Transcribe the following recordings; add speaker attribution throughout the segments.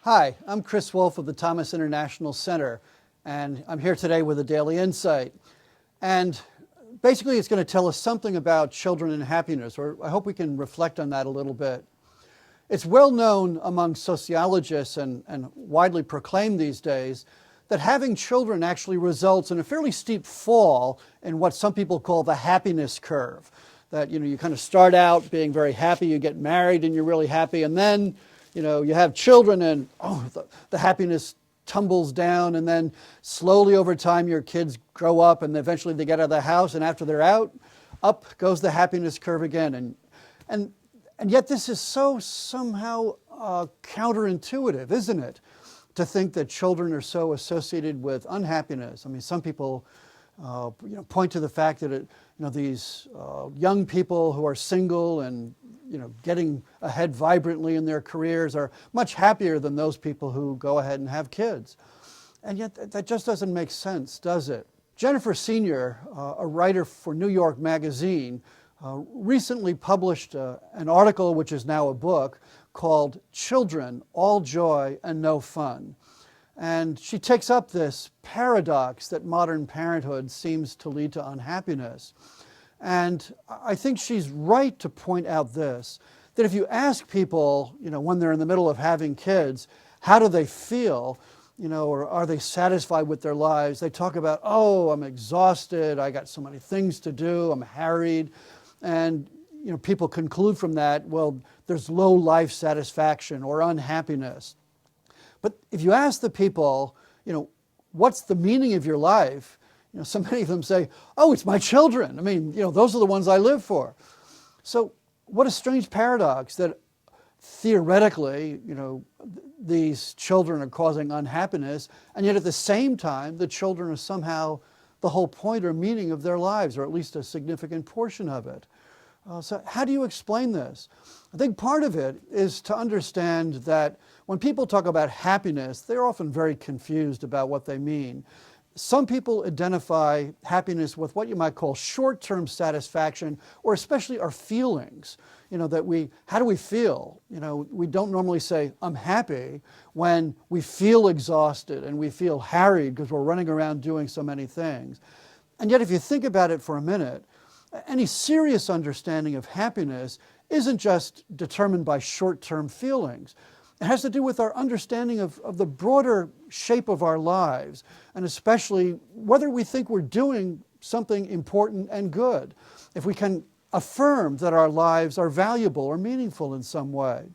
Speaker 1: Hi, I'm Chris Wolfe of the Thomas International Center, and I'm here today with a Daily Insight. And basically it's going to tell us something about children and happiness, or I hope we can reflect on that a little bit. It's well known among sociologists and widely proclaimed these days that having children actually results in a fairly steep fall in what some people call the happiness curve. That, you kind of start out being very happy, you get married and you're really happy, and then you have children and the happiness tumbles down, and then slowly over time your kids grow up and eventually they get out of the house, and after they're out, up goes the happiness curve again. And yet this is so somehow counterintuitive, isn't it? To think that children are so associated with unhappiness. I mean, some people point to the fact that these young people who are single and getting ahead vibrantly in their careers are much happier than those people who go ahead and have kids. And yet that just doesn't make sense, does it? Jennifer Senior, a writer for New York Magazine, recently published an article, which is now a book, called "Children, All Joy and No Fun." And she takes up this paradox that modern parenthood seems to lead to unhappiness. And I think she's right to point out this, that if you ask people, when they're in the middle of having kids, how do they feel, or are they satisfied with their lives? They talk about, oh, I'm exhausted, I got so many things to do, I'm harried. And people conclude from that, well, there's low life satisfaction or unhappiness. But if you ask the people, what's the meaning of your life? So many of them say, oh, it's my children. I mean, those are the ones I live for. So what a strange paradox that theoretically, these children are causing unhappiness, and yet at the same time, the children are somehow the whole point or meaning of their lives, or at least a significant portion of it. So how do you explain this? I think part of it is to understand that when people talk about happiness, they're often very confused about what they mean. Some people identify happiness with what you might call short-term satisfaction, or especially our feelings. How do we feel? We don't normally say, I'm happy, when we feel exhausted and we feel harried because we're running around doing so many things. And yet if you think about it for a minute, any serious understanding of happiness isn't just determined by short-term feelings. It has to do with our understanding of the broader shape of our lives, and especially whether we think we're doing something important and good, if we can affirm that our lives are valuable or meaningful in some way.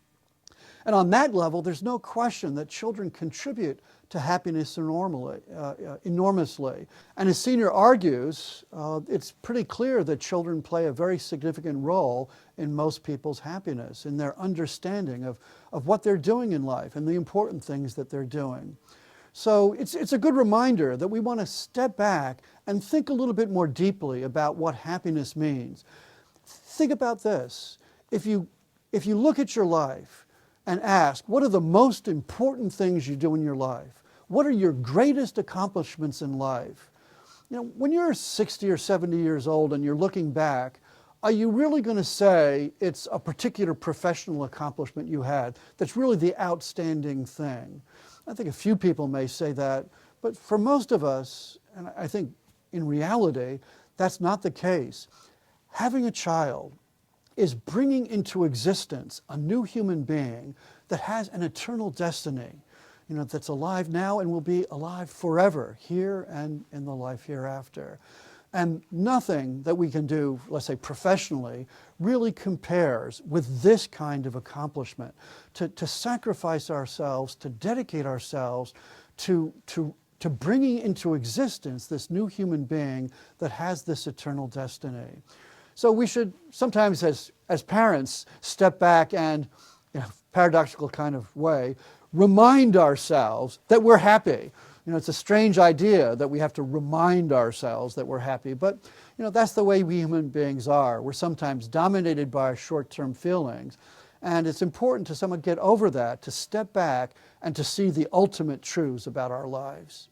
Speaker 1: And on that level, there's no question that children contribute to happiness enormously. And as Senior argues, it's pretty clear that children play a very significant role in most people's happiness, in their understanding of what they're doing in life and the important things that they're doing. So it's a good reminder that we want to step back and think a little bit more deeply about what happiness means. Think about this. If you look at your life and ask, what are the most important things you do in your life? What are your greatest accomplishments in life? When you're 60 or 70 years old and you're looking back, are you really going to say it's a particular professional accomplishment you had that's really the outstanding thing? I think a few people may say that, but for most of us, and I think in reality, that's not the case. Having a child is bringing into existence a new human being that has an eternal destiny, that's alive now and will be alive forever, here and in the life hereafter. And nothing that we can do, let's say professionally, really compares with this kind of accomplishment, to sacrifice ourselves, to dedicate ourselves to bringing into existence this new human being that has this eternal destiny. So we should sometimes, as parents, step back and, in a paradoxical kind of way, remind ourselves that we're happy. It's a strange idea that we have to remind ourselves that we're happy, but that's the way we human beings are. We're sometimes dominated by our short-term feelings, and it's important to somewhat get over that, to step back and to see the ultimate truths about our lives.